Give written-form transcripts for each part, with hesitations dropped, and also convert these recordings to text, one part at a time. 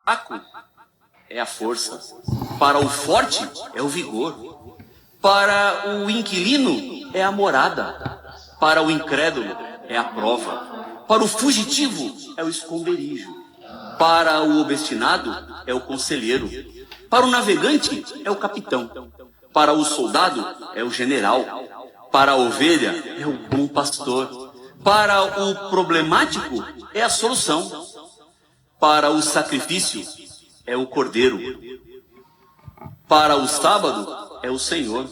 fraco é a força, para o forte é o vigor, para o inquilino é a morada, para o incrédulo é a prova, para o fugitivo é o esconderijo, para o obstinado é o conselheiro, para o navegante é o capitão, para o soldado é o general, para a ovelha é o bom pastor, para o problemático é a solução, para o sacrifício é o cordeiro, para o sábado é o Senhor,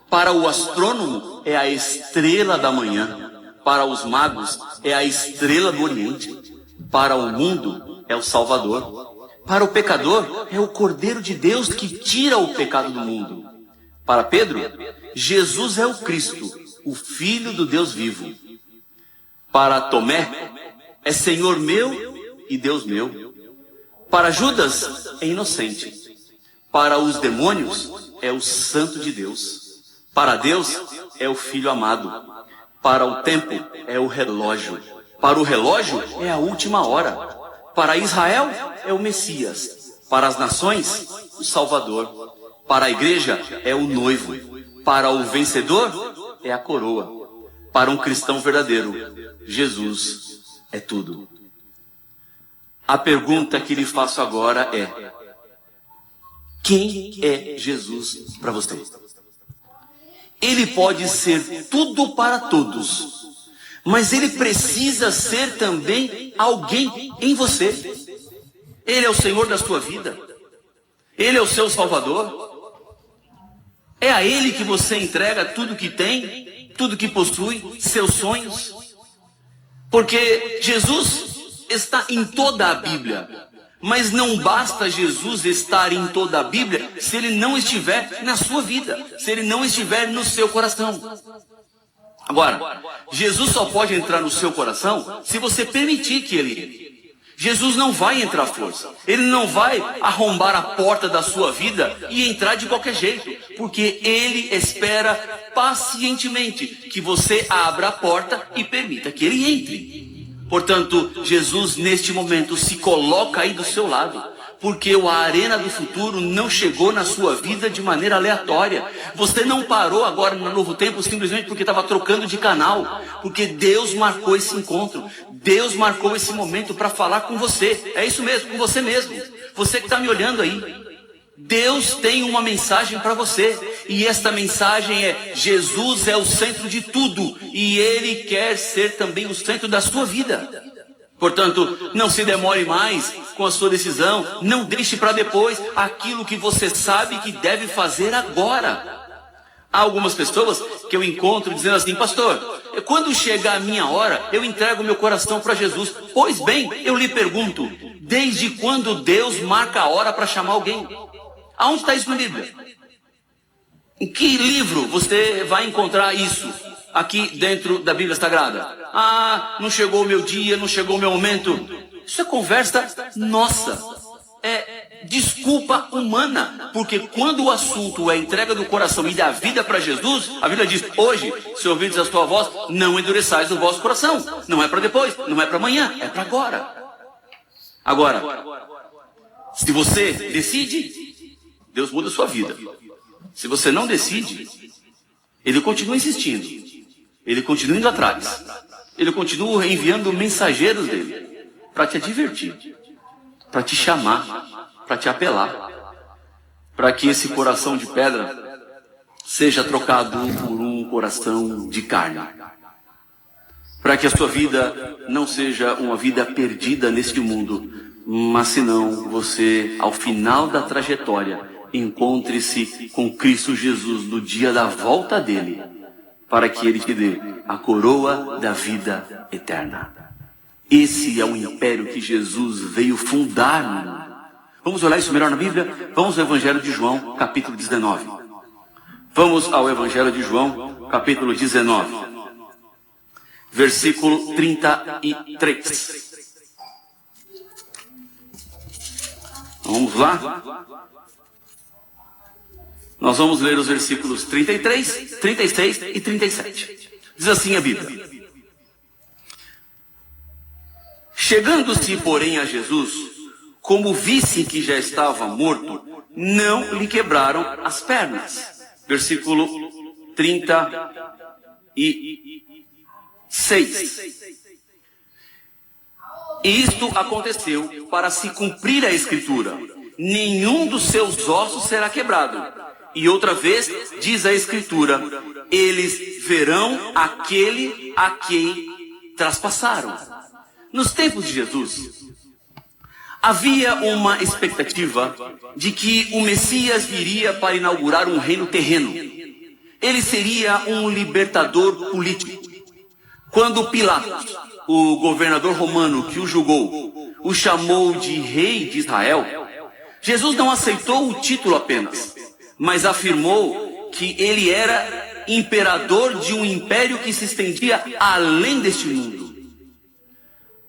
para o astrônomo é a estrela da manhã, para os magos é a estrela do oriente, para o mundo é o Salvador, para o pecador é o Cordeiro de Deus que tira o pecado do mundo. Para Pedro, Jesus é o Cristo, o Filho do Deus vivo. Para Tomé, é Senhor meu e Deus meu. Para Judas, é inocente. Para os demônios, é o Santo de Deus. Para Deus, é o Filho amado. Para o tempo, é o relógio. Para o relógio, é a última hora. Para Israel, é o Messias. Para as nações, o Salvador. Para a igreja, é o noivo. Para o vencedor, é a coroa. Para um cristão verdadeiro, Jesus é tudo. A pergunta que lhe faço agora é: quem é Jesus para você? Ele pode ser tudo para todos, mas ele precisa ser também alguém em você. Ele é o Senhor da sua vida. Ele é o seu Salvador. É a Ele que você entrega tudo que tem, tudo que possui, seus sonhos. Porque Jesus está em toda a Bíblia. Mas não basta Jesus estar em toda a Bíblia se Ele não estiver na sua vida, se Ele não estiver no seu coração. Agora, Jesus só pode entrar no seu coração se você permitir que Ele entre. Jesus não vai entrar à força. Ele não vai arrombar a porta da sua vida e entrar de qualquer jeito. Porque Ele espera pacientemente que você abra a porta e permita que Ele entre. Portanto, Jesus neste momento se coloca aí do seu lado. Porque a arena do futuro não chegou na sua vida de maneira aleatória. Você não parou agora no Novo Tempo simplesmente porque estava trocando de canal. Porque Deus marcou esse encontro. Deus marcou esse momento para falar com você. É isso mesmo, com você mesmo. Você que está me olhando aí. Deus tem uma mensagem para você. E esta mensagem é: Jesus é o centro de tudo. E Ele quer ser também o centro da sua vida. Portanto, não se demore mais com a sua decisão. Não deixe para depois aquilo que você sabe que deve fazer agora. Há algumas pessoas que eu encontro dizendo assim: pastor, quando chegar a minha hora, eu entrego meu coração para Jesus. Pois bem, eu lhe pergunto, desde quando Deus marca a hora para chamar alguém? Aonde está isso na Bíblia? Em que livro você vai encontrar isso aqui dentro da Bíblia Sagrada? Ah, não chegou o meu dia, não chegou o meu momento. Isso é conversa nossa. É desculpa humana. Porque quando o assunto é a entrega do coração e da vida para Jesus, a Bíblia diz: hoje, se ouvirdes a sua voz, não endureçais o vosso coração. Não é para depois, não é para amanhã, é para agora. Agora, se você decide, Deus muda a sua vida. Se você não decide, Ele continua insistindo. Ele continua indo atrás. Ele continua enviando mensageiros dele para te divertir, para te chamar, para te apelar, para que esse coração de pedra seja trocado por um coração de carne, para que a sua vida não seja uma vida perdida neste mundo, mas senão você, ao final da trajetória, encontre-se com Cristo Jesus no dia da volta dele, para que ele te dê a coroa da vida eterna. Esse é o império que Jesus veio fundar no mundo. Vamos olhar isso melhor na Bíblia? Vamos ao Evangelho de João, capítulo 19. Vamos ao Evangelho de João, capítulo 19, versículo 33. Vamos lá? Nós vamos ler os versículos 33, 36 e 37. Diz assim a Bíblia: chegando-se, porém, a Jesus, como vissem que já estava morto, não lhe quebraram as pernas. Versículo 36. Isto aconteceu para se cumprir a Escritura: nenhum dos seus ossos será quebrado. E outra vez diz a Escritura: eles verão aquele a quem traspassaram. Nos tempos de Jesus, havia uma expectativa de que o Messias viria para inaugurar um reino terreno. Ele seria um libertador político. Quando Pilatos, o governador romano que o julgou, o chamou de rei de Israel, Jesus não aceitou o título apenas, mas afirmou que ele era imperador de um império que se estendia além deste mundo.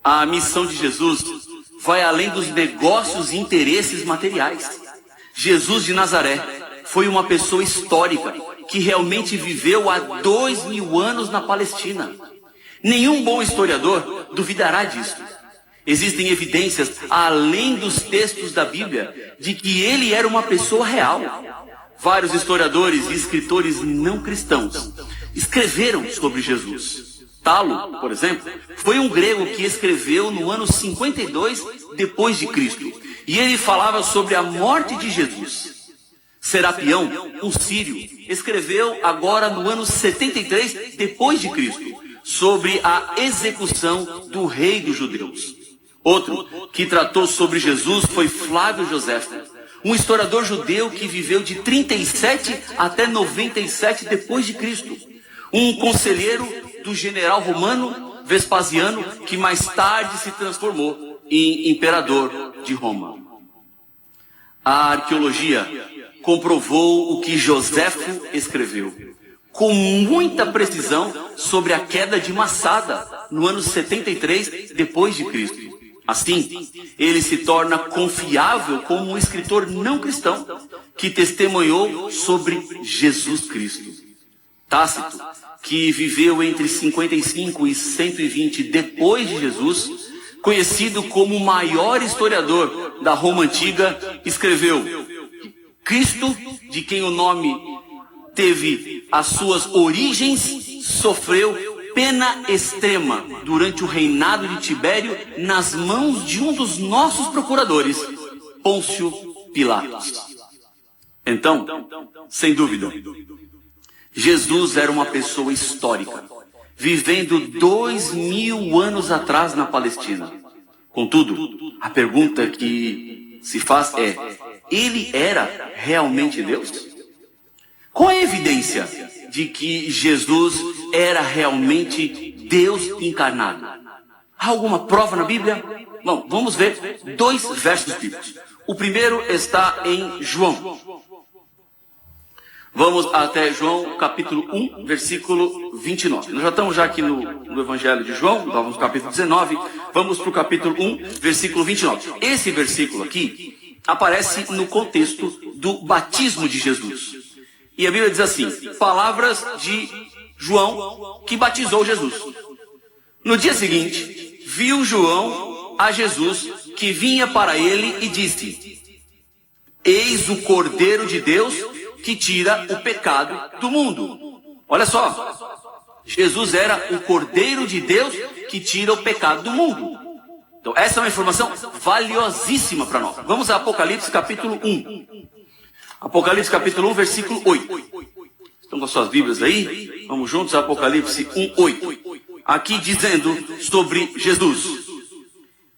A missão de Jesus vai além dos negócios e interesses materiais. Jesus de Nazaré foi uma pessoa histórica que realmente viveu há 2000 anos na Palestina. Nenhum bom historiador duvidará disso. Existem evidências, além dos textos da Bíblia, de que ele era uma pessoa real. Vários historiadores e escritores não cristãos escreveram sobre Jesus. Talo, por exemplo, foi um grego que escreveu no ano 52 depois de Cristo, e ele falava sobre a morte de Jesus. Serapião, um sírio, escreveu agora no ano 73 depois de Cristo sobre a execução do rei dos judeus. Outro que tratou sobre Jesus foi Flávio Josefo, um historiador judeu que viveu de 37 até 97 depois de Cristo, um conselheiro do general romano Vespasiano, que mais tarde se transformou em imperador de Roma. A arqueologia comprovou o que Joséfo escreveu com muita precisão sobre a queda de Massada no ano 73 depois de Cristo. Assim, ele se torna confiável como um escritor não cristão que testemunhou sobre Jesus Cristo. Tácito, que viveu entre 55 e 120 depois de Jesus, conhecido como o maior historiador da Roma Antiga, escreveu: Cristo, de quem o nome teve as suas origens, sofreu pena extrema durante o reinado de Tibério nas mãos de um dos nossos procuradores, Pôncio Pilatos. Então, sem dúvida, Jesus era uma pessoa histórica, vivendo 2000 anos atrás na Palestina. Contudo, a pergunta que se faz é: ele era realmente Deus? Qual é a evidência de que Jesus era realmente Deus encarnado? Há alguma prova na Bíblia? Bom, vamos ver 2 versos bíblicos. O primeiro está em João. Vamos até João capítulo 1, versículo 29. Nós já estamos aqui no Evangelho de João, vamos no capítulo 19, vamos para o capítulo 1, versículo 29. Esse versículo aqui aparece no contexto do batismo de Jesus. E a Bíblia diz assim: palavras de João que batizou Jesus. No dia seguinte, viu João a Jesus que vinha para ele e disse: eis o Cordeiro de Deus que tira o pecado do mundo. Olha só, Jesus era o Cordeiro de Deus que tira o pecado do mundo. Então essa é uma informação valiosíssima para nós. Vamos a Apocalipse capítulo 1. Apocalipse capítulo 1, versículo 8. Estão com as suas Bíblias aí? Vamos juntos a Apocalipse 1, 8. Aqui dizendo sobre Jesus: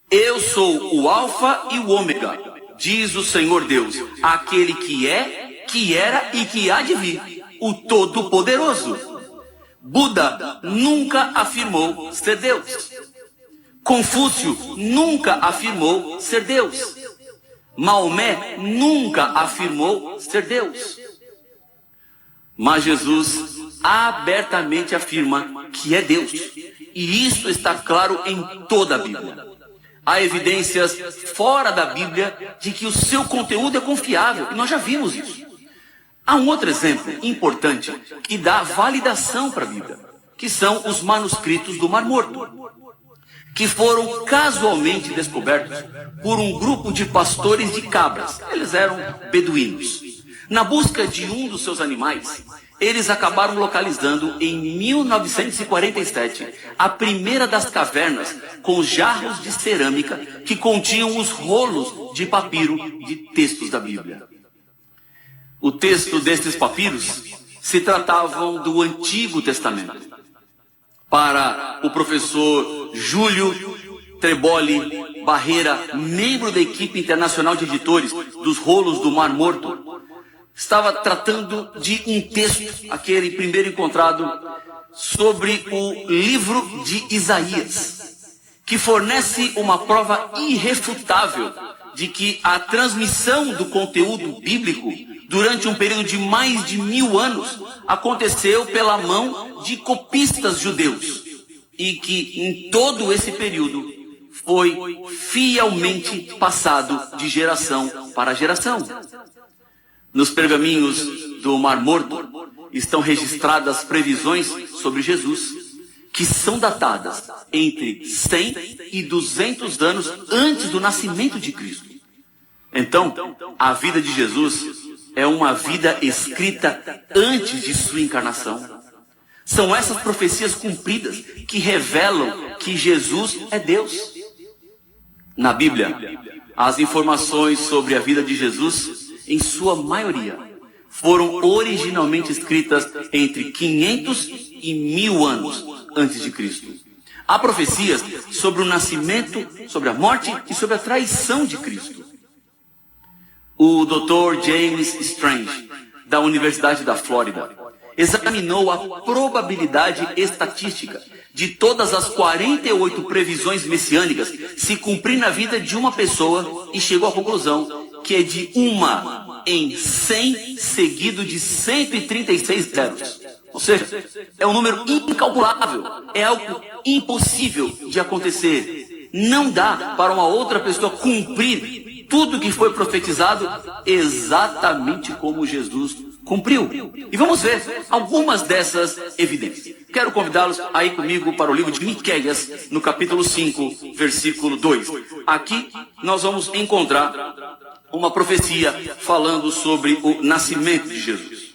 eu sou o Alfa e o Ômega, diz o Senhor Deus, aquele que é, que era e que há de vir, o Todo-Poderoso. Buda nunca afirmou ser Deus. Confúcio nunca afirmou ser Deus. Maomé nunca afirmou ser Deus. Mas Jesus abertamente afirma que é Deus. E isso está claro em toda a Bíblia. Há evidências fora da Bíblia de que o seu conteúdo é confiável. E nós já vimos isso. Há um outro exemplo importante que dá validação para a Bíblia, que são os manuscritos do Mar Morto. que foram casualmente descobertos por um grupo de pastores de cabras. Eles eram beduínos. Na busca de um dos seus animais, eles acabaram localizando em 1947 a primeira das cavernas com jarros de cerâmica que continham os rolos de papiro de textos da Bíblia. O texto destes papiros se tratavam do Antigo Testamento. Para o professor Júlio Treboli Barreira, membro da equipe internacional de editores dos Rolos do Mar Morto, estava tratando de um texto, aquele primeiro encontrado, sobre o livro de Isaías, que fornece uma prova irrefutável de que a transmissão do conteúdo bíblico durante um período de mais de 1000 anos aconteceu pela mão de copistas judeus e que em todo esse período foi fielmente passado de geração para geração. Nos pergaminhos do Mar Morto estão registradas previsões sobre Jesus, que são datadas entre 100 e 200 anos antes do nascimento de Cristo. Então, a vida de Jesus é uma vida escrita antes de sua encarnação. São essas profecias cumpridas que revelam que Jesus é Deus. Na Bíblia, as informações sobre a vida de Jesus, em sua maioria, foram originalmente escritas entre 500 e 1000 anos antes de Cristo. Há profecias sobre o nascimento, sobre a morte e sobre a traição de Cristo. O Dr. James Strange, da Universidade da Flórida, examinou a probabilidade estatística de todas as 48 previsões messiânicas se cumprir na vida de uma pessoa e chegou à conclusão que é de 1 em 100 seguido de 136 zeros. Ou seja, é um número incalculável, é algo impossível de acontecer. Não dá para uma outra pessoa cumprir tudo que foi profetizado exatamente como Jesus cumpriu. E vamos ver algumas dessas evidências. Quero convidá-los a ir comigo para o livro de Miqueias, no capítulo 5, versículo 2. Aqui nós vamos encontrar uma profecia falando sobre o nascimento de Jesus.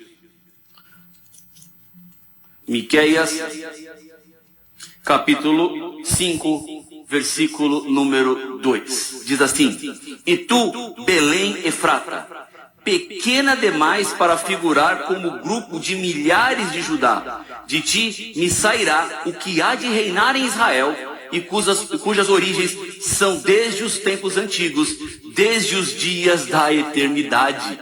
Miqueias, capítulo 5, versículo número 2. Diz assim: E tu, Belém Efrata, pequena demais para figurar como grupo de milhares de Judá, de ti me sairá o que há de reinar em Israel, e cujas origens são desde os tempos antigos, desde os dias da eternidade.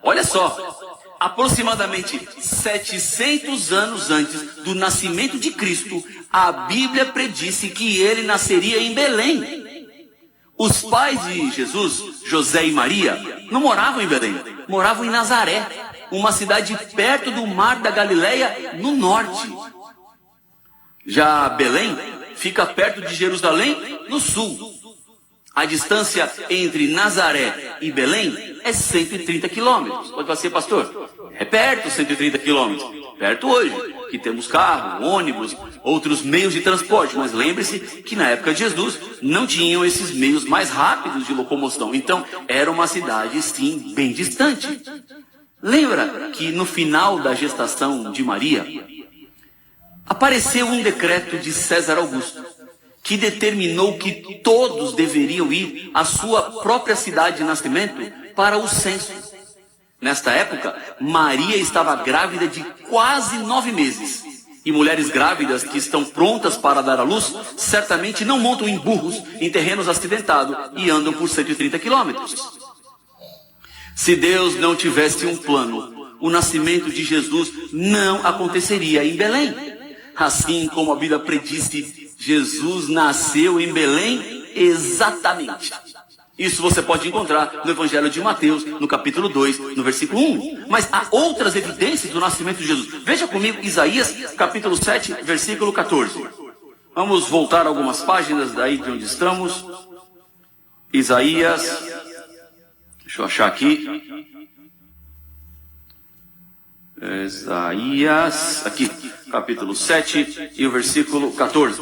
Olha só, aproximadamente 700 anos antes do nascimento de Cristo, a Bíblia predisse que ele nasceria em Belém. Os pais de Jesus, José e Maria, não moravam em Belém, moravam em Nazaré, uma cidade perto do mar da Galileia, no norte. Já Belém fica perto de Jerusalém, no sul. A distância entre Nazaré e Belém é 130 quilômetros. Pode ser, pastor? É perto 130 quilômetros. Perto hoje, que temos carro, ônibus, outros meios de transporte. Mas lembre-se que na época de Jesus não tinham esses meios mais rápidos de locomoção. Então, era uma cidade, sim, bem distante. Lembra que no final da gestação de Maria, apareceu um decreto de César Augusto, que determinou que todos deveriam ir à sua própria cidade de nascimento para o censo. Nesta época, Maria estava grávida de quase 9 meses. E mulheres grávidas que estão prontas para dar à luz, certamente não montam em burros em terrenos acidentados e andam por 130 quilômetros. Se Deus não tivesse um plano, o nascimento de Jesus não aconteceria em Belém. Assim como a Bíblia predisse, Jesus nasceu em Belém exatamente. Isso você pode encontrar no Evangelho de Mateus, no capítulo 2, no versículo 1. Mas há outras evidências do nascimento de Jesus. Veja comigo Isaías, capítulo 7, versículo 14. Vamos voltar algumas páginas daí de onde estamos. Isaías, deixa eu achar aqui. Isaías, aqui, capítulo 7 e o versículo 14.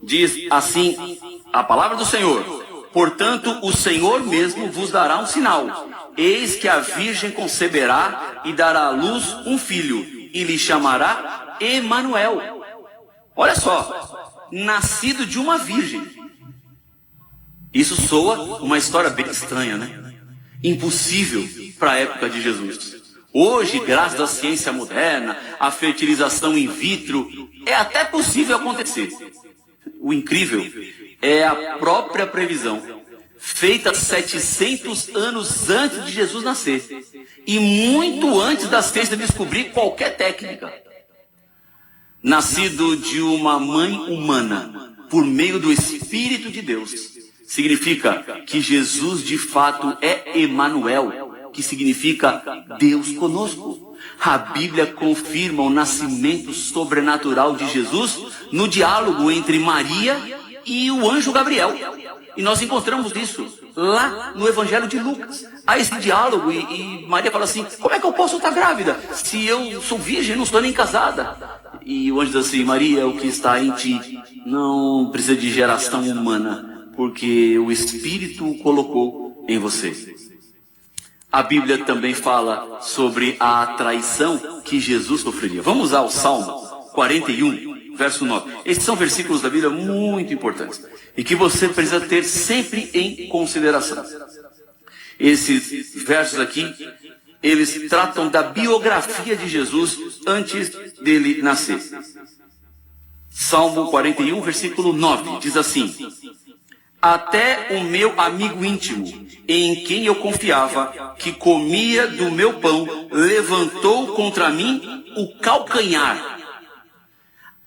Diz assim a palavra do Senhor: portanto, o Senhor mesmo vos dará um sinal. Eis que a virgem conceberá e dará à luz um filho, e lhe chamará Emanuel. Olha só, nascido de uma virgem. Isso soa uma história bem estranha, né? Impossível para a época de Jesus. Hoje, graças à ciência moderna, à fertilização in vitro, é até possível acontecer. O incrível é a própria previsão, feita 700 anos antes de Jesus nascer, e muito antes da ciência descobrir qualquer técnica. Nascido de uma mãe humana, por meio do Espírito de Deus, significa que Jesus de fato é Emanuel, que significa Deus conosco. A Bíblia confirma o nascimento sobrenatural de Jesus no diálogo entre Maria e o anjo Gabriel. E nós encontramos isso lá no Evangelho de Lucas. Há esse diálogo e Maria fala assim: como é que eu posso estar grávida se eu sou virgem, não estou nem casada? E o anjo diz assim: Maria, o que está em ti não precisa de geração humana, porque o Espírito o colocou em você. A Bíblia também fala sobre a traição que Jesus sofreria. Vamos ao Salmo 41, verso 9. Esses são versículos da Bíblia muito importantes e que você precisa ter sempre em consideração. Esses versos aqui, eles tratam da biografia de Jesus antes dele nascer. Salmo 41, versículo 9, diz assim: até o meu amigo íntimo, em quem eu confiava, que comia do meu pão, levantou contra mim o calcanhar.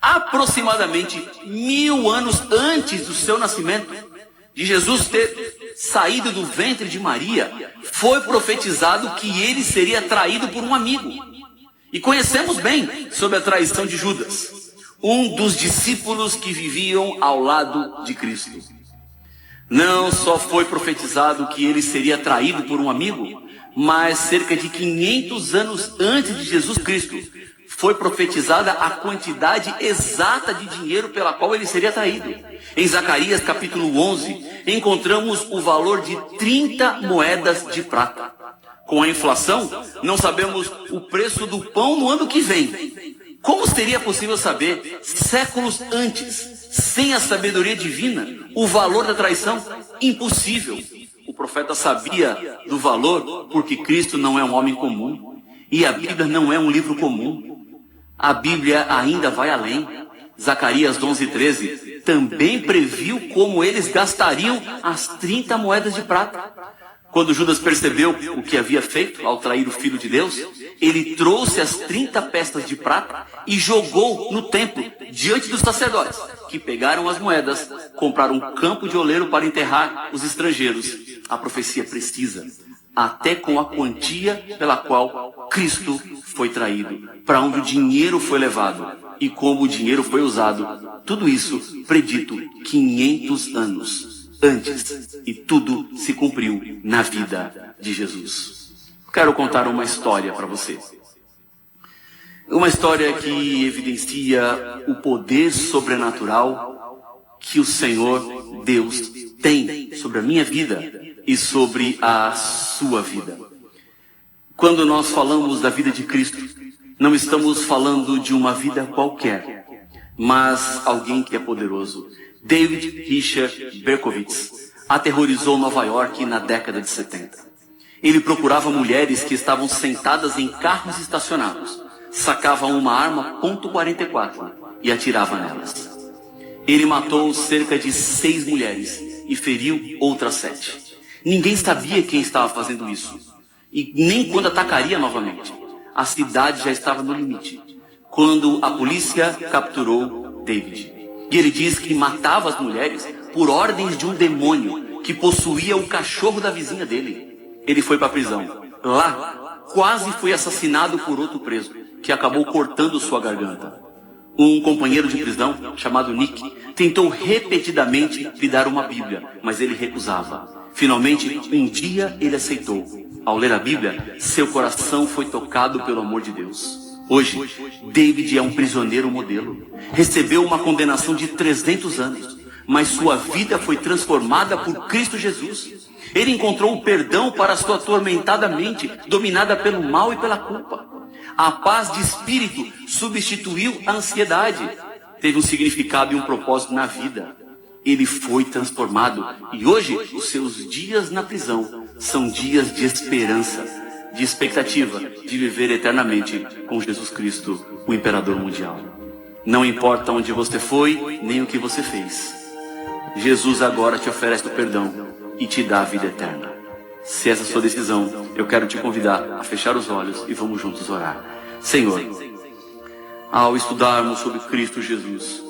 Aproximadamente 1000 anos antes do seu nascimento, de Jesus ter saído do ventre de Maria, foi profetizado que ele seria traído por um amigo. E conhecemos bem sobre a traição de Judas, um dos discípulos que viviam ao lado de Cristo. Não só foi profetizado que ele seria traído por um amigo, mas cerca de 500 anos antes de Jesus Cristo, foi profetizada a quantidade exata de dinheiro pela qual ele seria traído. Em Zacarias capítulo 11, encontramos o valor de 30 moedas de prata. Com a inflação, não sabemos o preço do pão no ano que vem. Como seria possível saber, séculos antes, sem a sabedoria divina, o valor da traição? Impossível. O profeta sabia do valor porque Cristo não é um homem comum. E a Bíblia não é um livro comum. A Bíblia ainda vai além. Zacarias 11:13 também previu como eles gastariam as 30 moedas de prata. Quando Judas percebeu o que havia feito ao trair o Filho de Deus, ele trouxe as 30 peças de prata e jogou no templo, diante dos sacerdotes, que pegaram as moedas, compraram um campo de oleiro para enterrar os estrangeiros. A profecia precisa, até com a quantia pela qual Cristo foi traído, para onde o dinheiro foi levado e como o dinheiro foi usado. Tudo isso predito 500 anos antes, e tudo se cumpriu na vida de Jesus. Quero contar uma história para você. Uma história que evidencia o poder sobrenatural que o Senhor Deus tem sobre a minha vida e sobre a sua vida. Quando nós falamos da vida de Cristo, não estamos falando de uma vida qualquer, mas alguém que é poderoso. David Richard Berkowitz aterrorizou Nova York na década de 70. Ele procurava mulheres que estavam sentadas em carros estacionados, sacava uma arma .44 e atirava nelas. Ele matou cerca de 6 mulheres e feriu outras 7. Ninguém sabia quem estava fazendo isso, e nem quando atacaria novamente. A cidade já estava no limite, quando a polícia capturou David. E ele diz que matava as mulheres por ordens de um demônio que possuía o cachorro da vizinha dele. Ele foi para a prisão. Lá, quase foi assassinado por outro preso, que acabou cortando sua garganta. Um companheiro de prisão, chamado Nick, tentou repetidamente lhe dar uma Bíblia, mas ele recusava. Finalmente, um dia ele aceitou. Ao ler a Bíblia, seu coração foi tocado pelo amor de Deus. Hoje, David é um prisioneiro modelo. Recebeu uma condenação de 300 anos, mas sua vida foi transformada por Cristo Jesus. Ele encontrou o perdão para sua atormentada mente, dominada pelo mal e pela culpa. A paz de espírito substituiu a ansiedade. Teve um significado e um propósito na vida. Ele foi transformado e hoje os seus dias na prisão são dias de esperança, de expectativa de viver eternamente com Jesus Cristo, o Imperador Mundial. Não importa onde você foi, nem o que você fez. Jesus agora te oferece o perdão e te dá a vida eterna. Se essa é a sua decisão, eu quero te convidar a fechar os olhos e vamos juntos orar. Senhor, ao estudarmos sobre Cristo Jesus,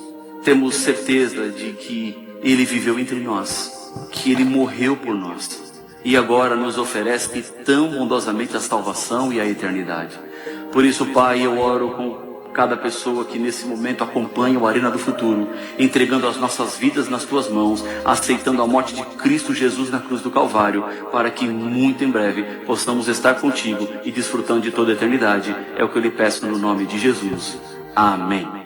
temos certeza de que Ele viveu entre nós, que Ele morreu por nós e agora nos oferece tão bondosamente a salvação e a eternidade. Por isso, Pai, eu oro com cada pessoa que nesse momento acompanha o Arena do Futuro, entregando as nossas vidas nas Tuas mãos, aceitando a morte de Cristo Jesus na cruz do Calvário, para que muito em breve possamos estar contigo e desfrutando de toda a eternidade. É o que eu lhe peço no nome de Jesus. Amém.